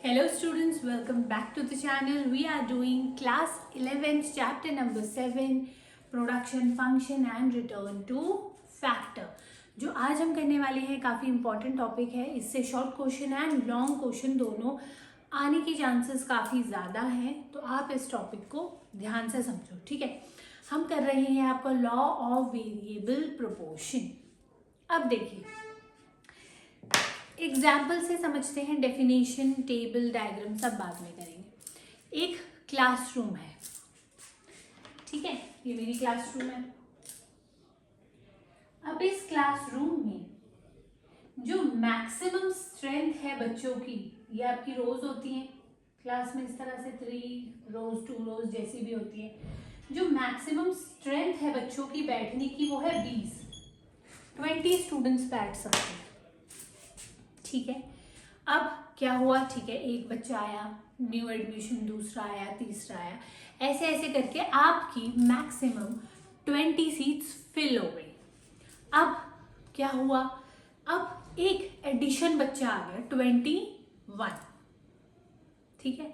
Hello students, welcome back to the channel. We are doing class 11th chapter number 7 production function and return to factor. जो आज हम करने वाले हैं काफ़ी इंपॉर्टेंट टॉपिक है. इससे short question and long question दोनों आने की चांसेस काफ़ी ज़्यादा हैं, तो आप इस टॉपिक को ध्यान से समझो. ठीक है, हम कर रहे हैं आपका लॉ ऑफ वेरिएबल प्रोपोर्शन. अब देखिए एग्जाम्पल से समझते हैं. डेफिनेशन, टेबल, डायग्राम सब बाद में करेंगे. एक क्लासरूम है, ठीक है, ये मेरी क्लासरूम है. अब इस क्लासरूम में जो मैक्सिमम स्ट्रेंथ है बच्चों की, ये आपकी रोज होती हैं क्लास में इस तरह से 3 रोज 2 रोज जैसी भी होती है. जो मैक्सिमम स्ट्रेंथ है बच्चों की बैठने की वो है 20 स्टूडेंट्स बैठ सकते हैं. ठीक है, अब क्या हुआ, ठीक है, एक बच्चा आया, न्यू एडमिशन, दूसरा आया, तीसरा आया, ऐसे ऐसे करके आपकी मैक्सिमम 20 सीट्स फिल हो गई. अब क्या हुआ, अब एक एडिशन बच्चा आ गया 21. ठीक है,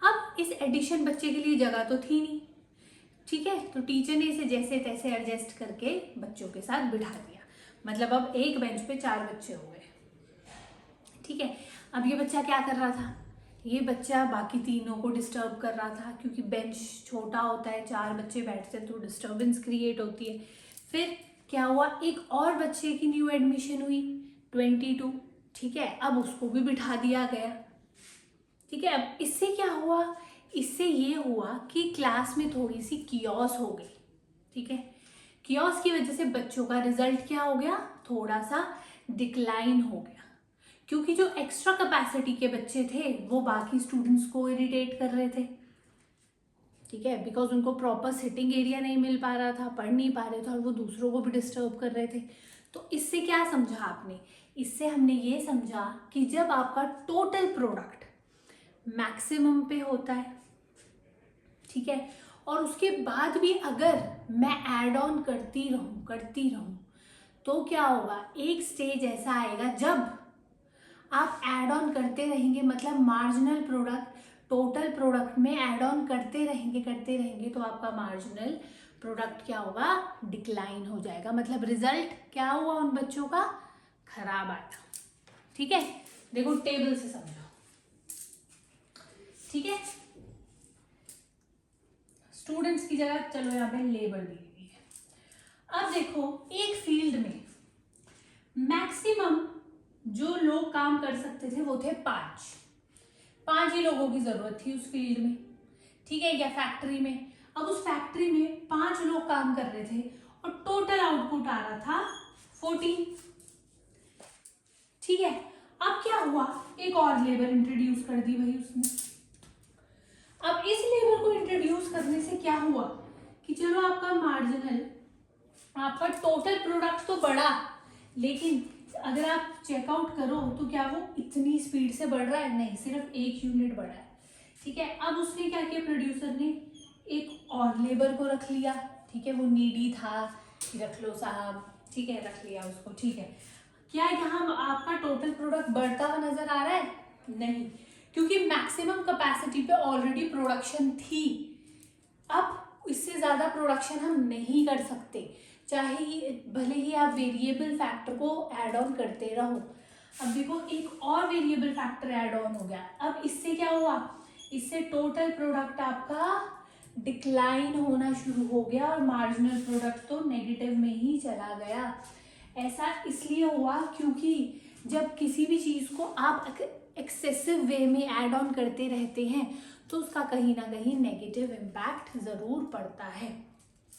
अब इस एडिशन बच्चे के लिए जगह तो थी नहीं. ठीक है, तो टीचर ने इसे जैसे तैसे एडजस्ट करके बच्चों के साथ बिठा दिया. मतलब अब एक बेंच पे 4 बच्चे हो गए. ठीक है, अब ये बच्चा क्या कर रहा था, ये बच्चा बाकी तीनों को डिस्टर्ब कर रहा था, क्योंकि बेंच छोटा होता है, 4 बच्चे बैठते हैं तो डिस्टर्बेंस क्रिएट होती है. फिर क्या हुआ, एक और बच्चे की न्यू एडमिशन हुई 22. ठीक है, अब उसको भी बिठा दिया गया. ठीक है, अब इससे क्या हुआ, इससे ये हुआ कि क्लास में थोड़ी सी कियोस हो गई. ठीक है, कियोस की वजह से बच्चों का रिजल्ट क्या हो गया, थोड़ा सा डिक्लाइन हो गया, क्योंकि जो एक्स्ट्रा कैपेसिटी के बच्चे थे वो बाकी स्टूडेंट्स को इरिटेट कर रहे थे. ठीक है, बिकॉज उनको प्रॉपर सिटिंग एरिया नहीं मिल पा रहा था, पढ़ नहीं पा रहे थे और वो दूसरों को भी डिस्टर्ब कर रहे थे. तो इससे क्या समझा आपने, इससे हमने ये समझा कि जब आपका टोटल प्रोडक्ट मैक्सिमम पे होता है, ठीक है, और उसके बाद भी अगर मैं ऐड ऑन करती रहूं तो क्या होगा, एक स्टेज ऐसा आएगा जब आप ऐड ऑन करते रहेंगे, मतलब मार्जिनल प्रोडक्ट टोटल प्रोडक्ट में ऐड ऑन करते रहेंगे तो आपका मार्जिनल प्रोडक्ट क्या होगा, डिक्लाइन हो जाएगा. मतलब रिजल्ट क्या हुआ उन बच्चों का, खराब आया. ठीक है, देखो टेबल से समझो. ठीक है, स्टूडेंट्स की जगह चलो यहाँ पे लेबर दी हुई है. अब देखो एक फील्ड में मैक्सिमम जो लोग काम कर सकते थे वो थे 5 ही लोगों की जरूरत थी उस फील्ड में. ठीक है, या फैक्ट्री में. अब उस फैक्ट्री में 5 लोग काम कर रहे थे और टोटल आउटपुट आ रहा था 14. ठीक है, अब क्या हुआ, एक और लेबर इंट्रोड्यूस कर दी भाई उसने. अब इस लेबर को इंट्रोड्यूस करने से क्या हुआ कि चलो आपका मार्जिनल, आपका टोटल प्रोडक्ट तो बढ़ा, लेकिन अगर आप चेकआउट करो तो क्या वो इतनी स्पीड से बढ़ रहा है, नहीं, सिर्फ 1 यूनिट बढ़ा है. ठीक है, अब उसने क्या किया, प्रोड्यूसर ने एक और लेबर को रख लिया. ठीक है, वो नीडी था, रख लो साहब. ठीक है, रख लिया उसको. ठीक है, क्या यहाँ आपका टोटल प्रोडक्ट बढ़ता हुआ नजर आ रहा है, नहीं, क्योंकि मैक्सिमम कैपेसिटी पे ऑलरेडी प्रोडक्शन थी. अब इससे ज्यादा प्रोडक्शन हम नहीं कर सकते, चाहे भले ही आप वेरिएबल फैक्टर को ऐड ऑन करते रहो. अब देखो एक और वेरिएबल फैक्टर ऐड ऑन हो गया. अब इससे क्या हुआ, इससे टोटल प्रोडक्ट आपका डिक्लाइन होना शुरू हो गया और मार्जिनल प्रोडक्ट तो नेगेटिव में ही चला गया. ऐसा इसलिए हुआ क्योंकि जब किसी भी चीज को आप एक्सेसिव वे में ऐड ऑन करते रहते हैं तो उसका कहीं ना कहीं नेगेटिव इम्पैक्ट जरूर पड़ता है.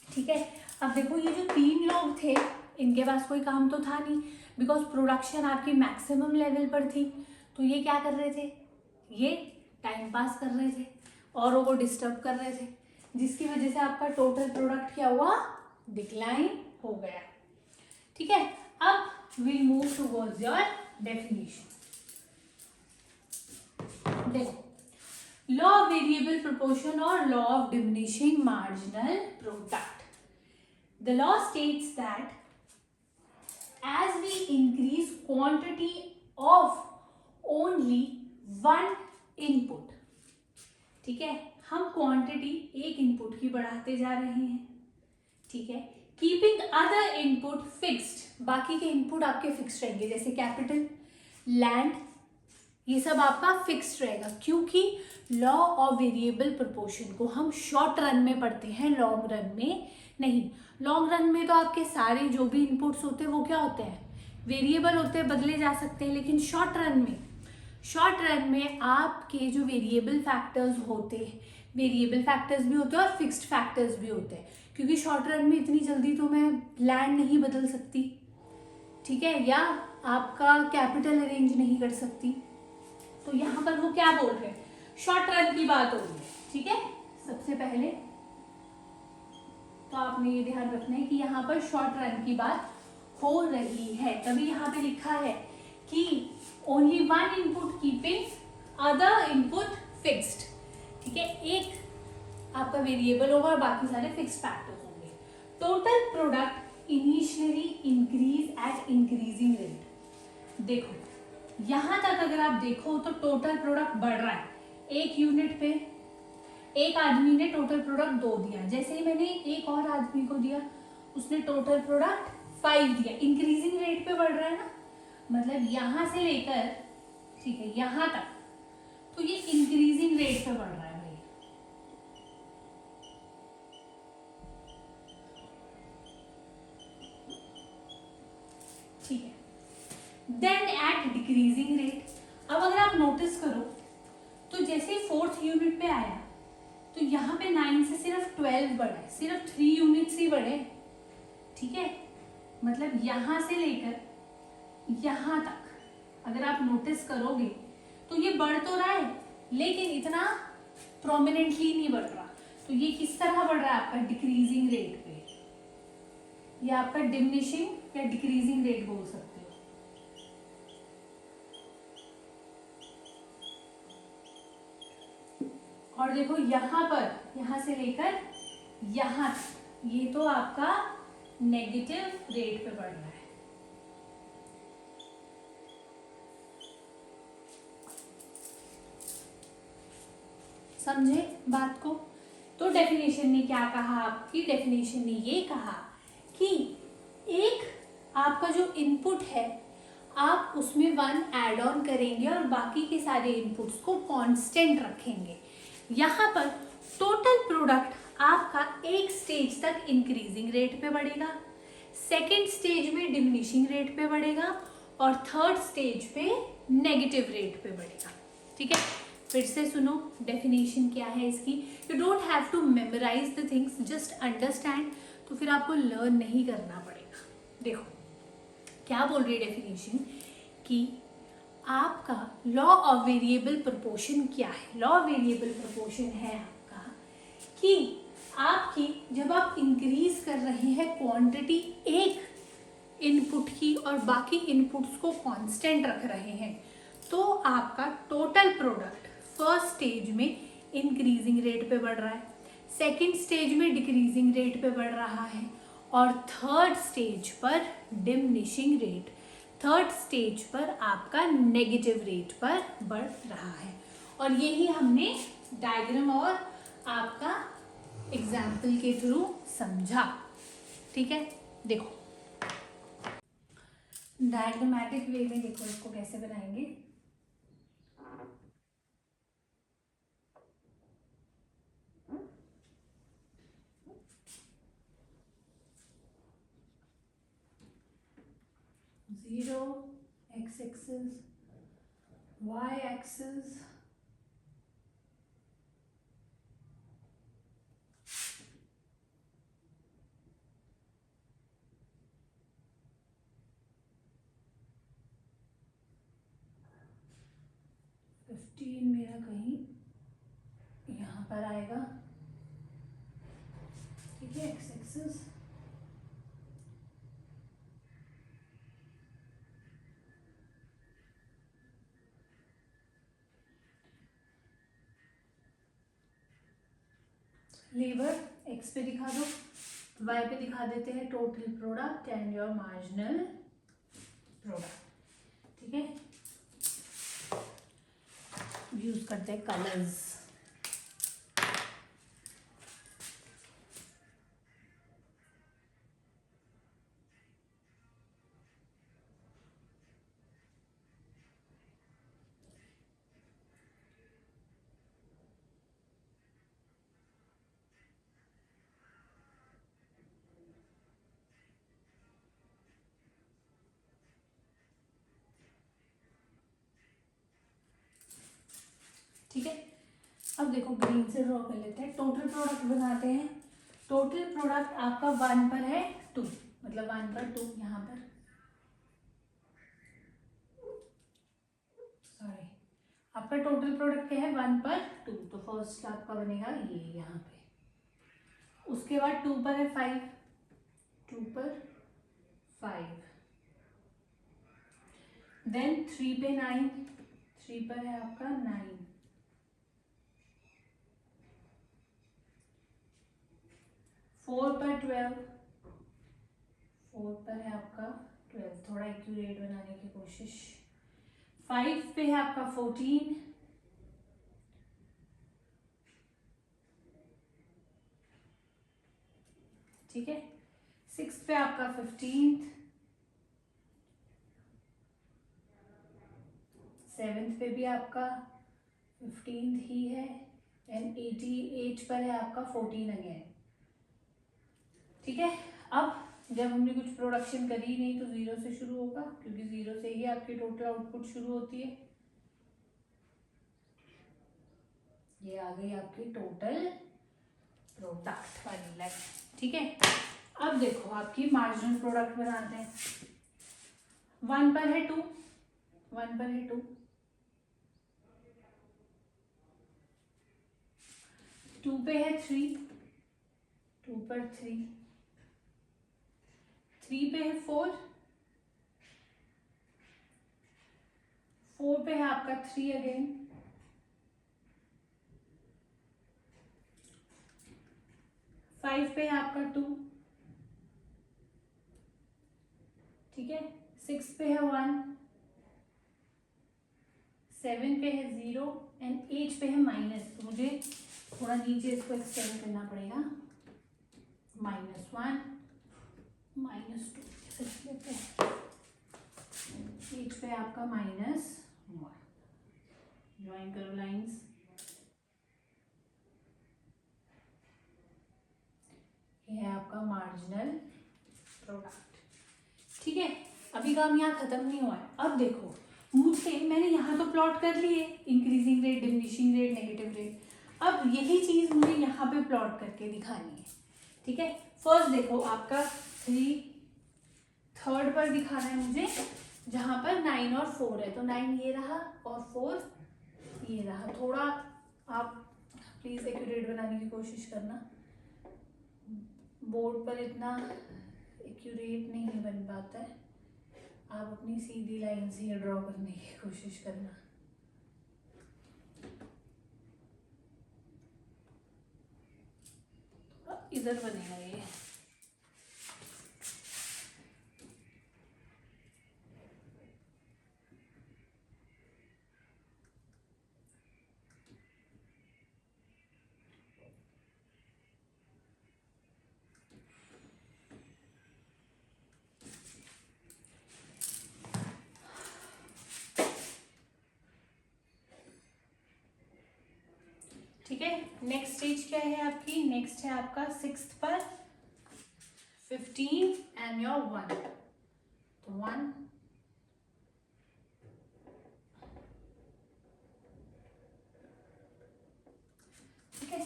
ठीक है, अब देखो ये जो 3 लोग थे इनके पास कोई काम तो था नहीं, बिकॉज प्रोडक्शन आपकी मैक्सिमम लेवल पर थी. तो ये क्या कर रहे थे, ये टाइम पास कर रहे थे, औरों को डिस्टर्ब कर रहे थे, जिसकी वजह से आपका टोटल प्रोडक्ट क्या हुआ, डिक्लाइन हो गया. ठीक है, अब will move towards your definition. देखो लॉ ऑफ वेरिएबल प्रोपोर्शन और law of diminishing marginal product. The law states that as we increase quantity of only one input, ठीक है, हम क्वांटिटी एक इनपुट की बढ़ाते जा रहे हैं, ठीक है, कीपिंग अदर इनपुट फिक्स्ड, बाकी के इनपुट आपके फिक्स्ड रहेंगे, जैसे कैपिटल, लैंड, ये सब आपका फिक्स्ड रहेगा, क्योंकि लॉ ऑफ वेरिएबल प्रोपोर्शन को हम शॉर्ट रन में पढ़ते हैं, लॉन्ग रन में नहीं। लॉन्ग रन में तो आपके सारे जो भी इनपुट्स होते हैं वो क्या होते हैं, वेरिएबल होते हैं, बदले जा सकते हैं, लेकिन शॉर्ट रन में आपके जो वेरिएबल फैक्टर्स होते हैं, वेरिएबल फैक्टर्स भी होते हैं और फिक्स्ड फैक्टर्स भी होते हैं, क्योंकि शॉर्ट रन में इतनी जल्दी तो मैं लैंड नहीं बदल सकती, ठीक है, या आपका कैपिटल अरेंज नहीं कर सकती। तो यहाँ पर वो क्या बोल रहे हैं, शॉर्ट रन की बात हो रही है, ठीक है। सबसे पहले तो आपने ये ध्यान रखना है कि यहाँ पर शॉर्ट रन की बात हो रही है, तभी यहाँ पे लिखा है कि only one input keeping other input fixed, ठीक है, एक आपका वेरिएबल होगा और बाकी सारे फिक्स्ड फैक्टर्स होंगे। Total product initially increase at increasing rate. देखो यहां तक अगर आप देखो तो टोटल प्रोडक्ट बढ़ रहा है, एक यूनिट पे एक आदमी ने टोटल प्रोडक्ट 2 दिया, जैसे ही मैंने एक और आदमी को दिया उसने टोटल प्रोडक्ट 5 दिया, इंक्रीजिंग रेट पे बढ़ रहा है ना, मतलब यहां से लेकर, ठीक है, यहां तक, तो ये इंक्रीजिंग रेट पे बढ़ रहा है भाई, ठीक है। देन एट डिक्रीजिंग रेट, अब अगर आप नोटिस करो तो जैसे 4th यूनिट पे आया तो यहाँ पे 9 से सिर्फ 12 बढ़ा है, सिर्फ 3 यूनिट्स ही बढ़े, ठीक है, मतलब यहां से लेकर यहां तक अगर आप नोटिस करोगे तो ये बढ़ तो रहा है लेकिन इतना प्रोमिनेंटली नहीं बढ़ रहा। तो ये किस तरह बढ़ रहा है आपका, डिक्रीजिंग रेट पे, या आपका डिमिनिशिंग या डिक्रीजिंग रेट बोल सकते हो। और देखो यहां पर, यहां से लेकर यहां तक ये तो आपका नेगेटिव रेट पे बढ़ रहा है, समझे बात को। तो डेफिनेशन ने क्या कहा, आपकी डेफिनेशन ने ये कहा कि एक आपका जो इनपुट है आप उसमें 1 ऐड ऑन करेंगे और बाकी के सारे इनपुट्स को कांस्टेंट रखेंगे। यहाँ पर टोटल प्रोडक्ट आपका एक स्टेज तक इंक्रीजिंग रेट पे बढ़ेगा, सेकेंड स्टेज में डिमिनिशिंग रेट पे बढ़ेगा और थर्ड स्टेज पे नेगेटिव रेट पे बढ़ेगा, ठीक है। फिर से सुनो डेफिनेशन क्या है इसकी, you don't have to memorise the things, just understand, तो फिर आपको लर्न नहीं करना पड़ेगा। देखो क्या बोल रही है डेफिनेशन कि आपका लॉ ऑफ वेरिएबल प्रोपोर्शन क्या है। लॉ ऑफ वेरिएबल प्रोपोर्शन है आपका कि आपकी जब आप इंक्रीज कर रहे हैं क्वांटिटी एक इनपुट की और बाकी इनपुट्स को कांस्टेंट रख रहे हैं तो आपका टोटल प्रोडक्ट फर्स्ट स्टेज में इंक्रीजिंग रेट पे बढ़ रहा है, सेकंड स्टेज में डिक्रीजिंग रेट पे बढ़ रहा है और थर्ड स्टेज पर डिमिनिशिंग रेट, थर्ड स्टेज पर आपका नेगेटिव रेट पर बढ़ रहा है। और यही हमने डायग्राम और आपका एग्जाम्पल के थ्रू समझा, ठीक है। देखो डायग्रामेटिक वे में देखो इसको कैसे बनाएंगे। Zero x axis, y axis, मेरा कहीं यहाँ पर आएगा, ठीक है, एक्स एक्सिस, लेबर एक्स पे दिखा दो, वाई पे दिखा देते हैं total product and your marginal product, ठीक है। यूज करते हैं कलर्स। ठीक है, अब देखो ग्रीन से ड्रॉ कर लेते हैं। टोटल प्रोडक्ट बनाते हैं। टोटल प्रोडक्ट आपका 1 पर है 2, मतलब 1 पर 2 यहाँ पर, सॉरी, आपका टोटल प्रोडक्ट क्या है 1 पर 2, तो फर्स्ट आपका बनेगा ये यहाँ पे। उसके बाद 2 पर है 5, 2 पर 5, देन 3 पे 9, 3 पर है आपका 9, 4 पर 12, 4 पर है आपका 12, थोड़ा एक्यूरेट बनाने की कोशिश। 5 पे है आपका 14, ठीक है। 6 पे आपका 15, 7 पे भी आपका 15 ही है, एंड 88 पर है आपका 14 अगेन। ठीक है, अब जब हमने कुछ प्रोडक्शन करी नहीं तो 0 से शुरू होगा, क्योंकि 0 से ही आपकी टोटल आउटपुट शुरू होती है। ये आ गई आपकी टोटल प्रोडक्ट वाली लाइन। ठीक है, अब देखो आपकी मार्जिनल प्रोडक्ट बनाते हैं। 1 पर है 2, 1 पर है 2, 2 पे है 3, 2 पर 3, 3 पे है 4, 4 पे है आपका 3 अगेन, 5 पे है आपका 2, ठीक है। 6 पे है 1, 7 पे है 0, एंड 8 पे है माइनस, तो मुझे थोड़ा नीचे इसको एक्सटेंड करना पड़ेगा। -1, -2 ऐसे लेते हैं। 8 पे आपका -1, ज्वाइन करो लाइंस। ये है आपका मार्जिनल प्रोडक्ट। ठीक है, अभी काम यहाँ खत्म नहीं हुआ है। अब देखो मुझे, मैंने यहाँ तो प्लॉट कर लिए increasing rate, diminishing rate, negative rate. अब यही चीज मुझे यहाँ पे प्लॉट करके दिखानी है। ठीक है, फर्स्ट देखो आपका 3rd पर दिखाना है मुझे, जहां पर 9 और 4 है, तो 9 ये रहा और 4 ये रहा। थोड़ा आप प्लीज एक्यूरेट बनाने की कोशिश करना, बोर्ड पर इतना एक्यूरेट नहीं बन पाता है। आप अपनी सीधी लाइन से ड्रॉ करने की कोशिश करना। इधर बनेगा ये। ठीक है, नेक्स्ट स्टेज क्या है आपकी? नेक्स्ट है आपका 6th पर 15 एंड योर 1, तो 1, ठीक है।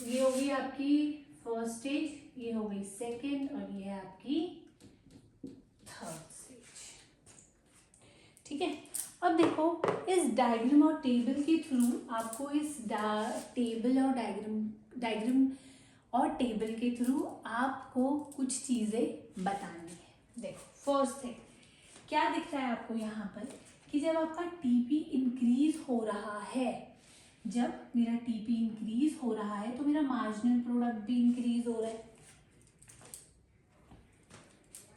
ये हो गई आपकी फर्स्ट स्टेज, ये हो गई सेकेंड, और ये है आपकी 3rd स्टेज। ठीक है, अब देखो इस डायग्राम और टेबल के थ्रू आपको इस टेबल और डायग्राम और टेबल के थ्रू आपको कुछ चीजें बतानी है। देखो फर्स्ट है, क्या दिख रहा है आपको यहाँ पर कि जब आपका टीपी इंक्रीज हो रहा है, जब मेरा टीपी इंक्रीज हो रहा है तो मेरा मार्जिनल प्रोडक्ट भी इंक्रीज हो रहा है।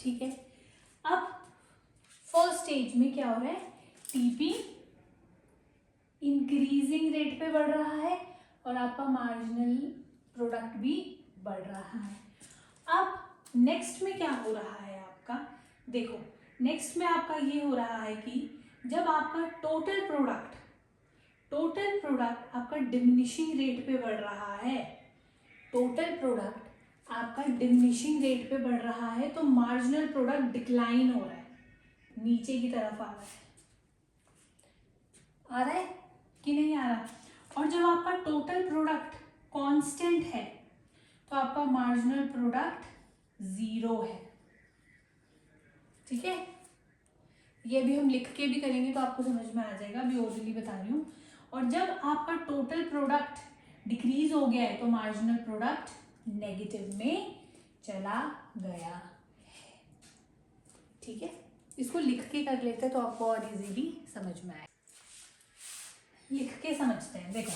ठीक है, अब फर्स्ट स्टेज में क्या हो रहा है, टीपी इंक्रीज डिक्रीजिंग रेट पे बढ़ रहा है और आपका मार्जिनल प्रोडक्ट भी बढ़ रहा है। अब नेक्स्ट में क्या हो रहा है आपका, देखो नेक्स्ट में आपका ये हो रहा है कि जब आपका टोटल प्रोडक्ट आपका डिमिनिशिंग रेट पे बढ़ रहा है, टोटल प्रोडक्ट आपका डिमिनिशिंग रेट पे बढ़ रहा है, तो मार्जिनल प्रोडक्ट डिक्लाइन हो रहा है, नीचे की तरफ आ रहा है कि नहीं आ रहा। और जब आपका टोटल प्रोडक्ट कांस्टेंट है तो आपका मार्जिनल प्रोडक्ट 0 है। ठीक है, ये भी हम लिख के भी करेंगे तो आपको समझ में आ जाएगा, अभी ओरली बता रही हूँ। और जब आपका टोटल प्रोडक्ट डिक्रीज हो गया है तो मार्जिनल प्रोडक्ट नेगेटिव में चला गया है। ठीक है, इसको लिख के कर लेते हैं तो आपको और इजीली समझ में आए। लिख के समझते हैं, देखो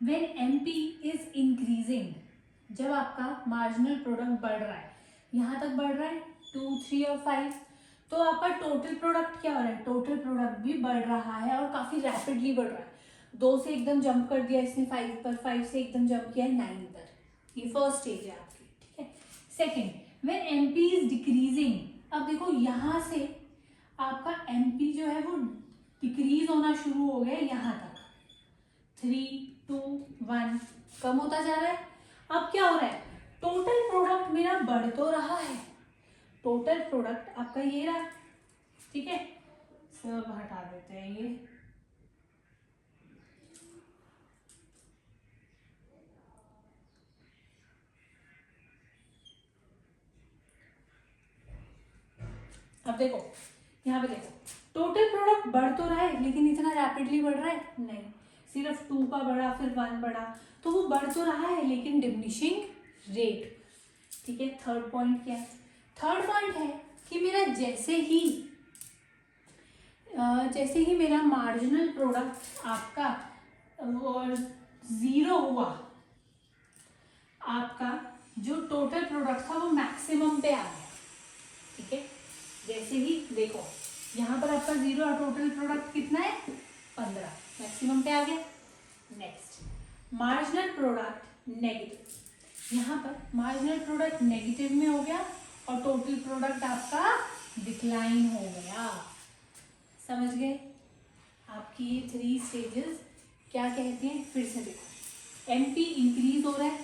व्हेन एमपी इज इंक्रीजिंग, जब आपका मार्जिनल प्रोडक्ट बढ़ रहा है, यहाँ तक बढ़ रहा है 2, 3 और 5, तो आपका टोटल प्रोडक्ट क्या हो रहा है, टोटल प्रोडक्ट भी बढ़ रहा है और काफी रैपिडली बढ़ रहा है। 2 से एकदम जंप कर दिया इसने 5 पर, 5 से एकदम जंप किया 9 पर, ये फर्स्ट स्टेज है आपकी। ठीक है, second when MP is decreasing, अब देखो यहाँ से आपका एमपी जो है वो डिक्रीज होना शुरू हो गया यहाँ तक, 3, 2, 1 कम होता जा रहा है। अब क्या हो रहा है, टोटल प्रोडक्ट मेरा बढ़ तो रहा है, टोटल प्रोडक्ट आपका ये रहा। ठीक है, सब हटा देते हैं ये, अब देखो यहाँ पे देखो टोटल प्रोडक्ट बढ़ तो रहा है लेकिन इतना रैपिडली बढ़ रहा है नहीं, सिर्फ 2 का बढ़ा फिर 1 बढ़ा, तो वो बढ़ तो रहा है लेकिन डिमिनिशिंग रेट। ठीक है, थर्ड पॉइंट क्या है, थर्ड पॉइंट है कि मेरा जैसे ही मेरा मार्जिनल प्रोडक्ट आपका 0 हुआ, आपका जो टोटल प्रोडक्ट था वो मैक्सिमम पे आ गया। ठीक है, जैसे ही देखो यहाँ पर आपका 0 और टोटल प्रोडक्ट कितना है 15, मैक्सिमम पे आ गया। नेक्स्ट मार्जिनल प्रोडक्ट नेगेटिव, यहाँ पर मार्जिनल प्रोडक्ट नेगेटिव में हो गया और टोटल प्रोडक्ट आपका डिक्लाइन हो गया। समझ गए, आपकी ये 3 स्टेजेस क्या कहते हैं, फिर से देखो एमपी इंक्रीज हो रहा है,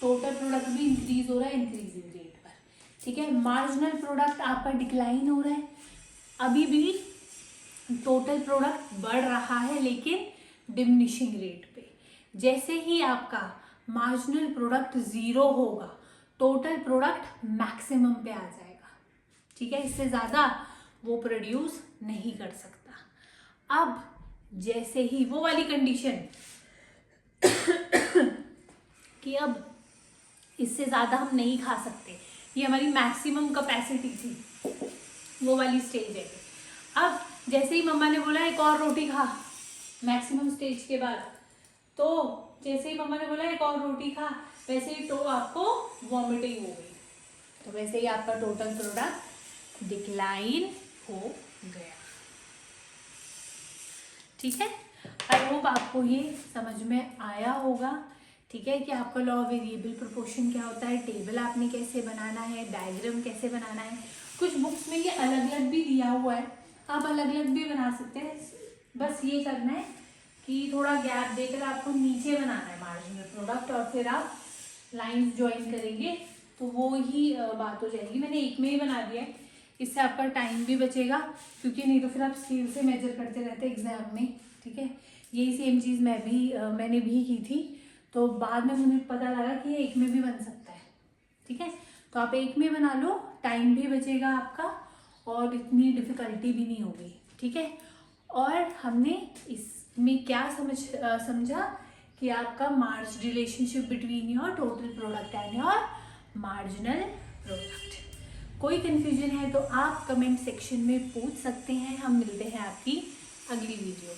टोटल प्रोडक्ट भी इंक्रीज हो रहा है इंक्रीजिंग रेट पर। ठीक है, मार्जिनल प्रोडक्ट आपका डिक्लाइन हो रहा है, अभी भी टोटल प्रोडक्ट बढ़ रहा है लेकिन डिमिनिशिंग रेट पे। जैसे ही आपका मार्जिनल प्रोडक्ट 0 होगा, टोटल प्रोडक्ट मैक्सिमम पे आ जाएगा। ठीक है, इससे ज़्यादा वो प्रोड्यूस नहीं कर सकता। अब जैसे ही वो वाली कंडीशन कि अब इससे ज़्यादा हम नहीं खा सकते, ये हमारी मैक्सिमम कैपेसिटी थी, वो वाली स्टेज है। अब जैसे ही मम्मा ने बोला एक और रोटी खा, मैक्सिमम स्टेज के बाद, तो जैसे ही मम्मा ने बोला एक और रोटी खा, वैसे ही तो आपको वॉमिटिंग हो गई, तो वैसे ही आपका टोटल प्रोडक्ट डिक्लाइन हो गया। ठीक है, आई होप आपको ये समझ में आया होगा। ठीक है, कि आपका लॉ ऑफ वेरिएबल प्रोपोर्शन क्या होता है, टेबल आपने कैसे बनाना है, डायग्राम कैसे बनाना है। कुछ बुक्स में ये अलग अलग भी दिया हुआ है, आप अलग अलग भी बना सकते हैं। बस ये करना है कि थोड़ा गैप देकर आपको नीचे बनाना है मार्जिनल प्रोडक्ट और फिर आप लाइंस ज्वाइन करेंगे तो वो ही बात हो जाएगी। मैंने एक में ही बना दिया है, इससे आपका टाइम भी बचेगा, क्योंकि नहीं तो फिर आप स्केल से मेजर करते रहते एग्जाम में। ठीक है, यही सेम चीज़ मैंने भी की थी, तो बाद में मुझे पता लगा कि ये एक में भी बन सकता है। ठीक है, तो आप एक में बना लो, टाइम भी बचेगा आपका और इतनी डिफ़िकल्टी भी नहीं होगी। ठीक है, और हमने इसमें क्या समझा कि आपका relationship between your total product and your marginal product. कोई कन्फ्यूजन है तो आप कमेंट सेक्शन में पूछ सकते हैं। हम मिलते हैं आपकी अगली वीडियो।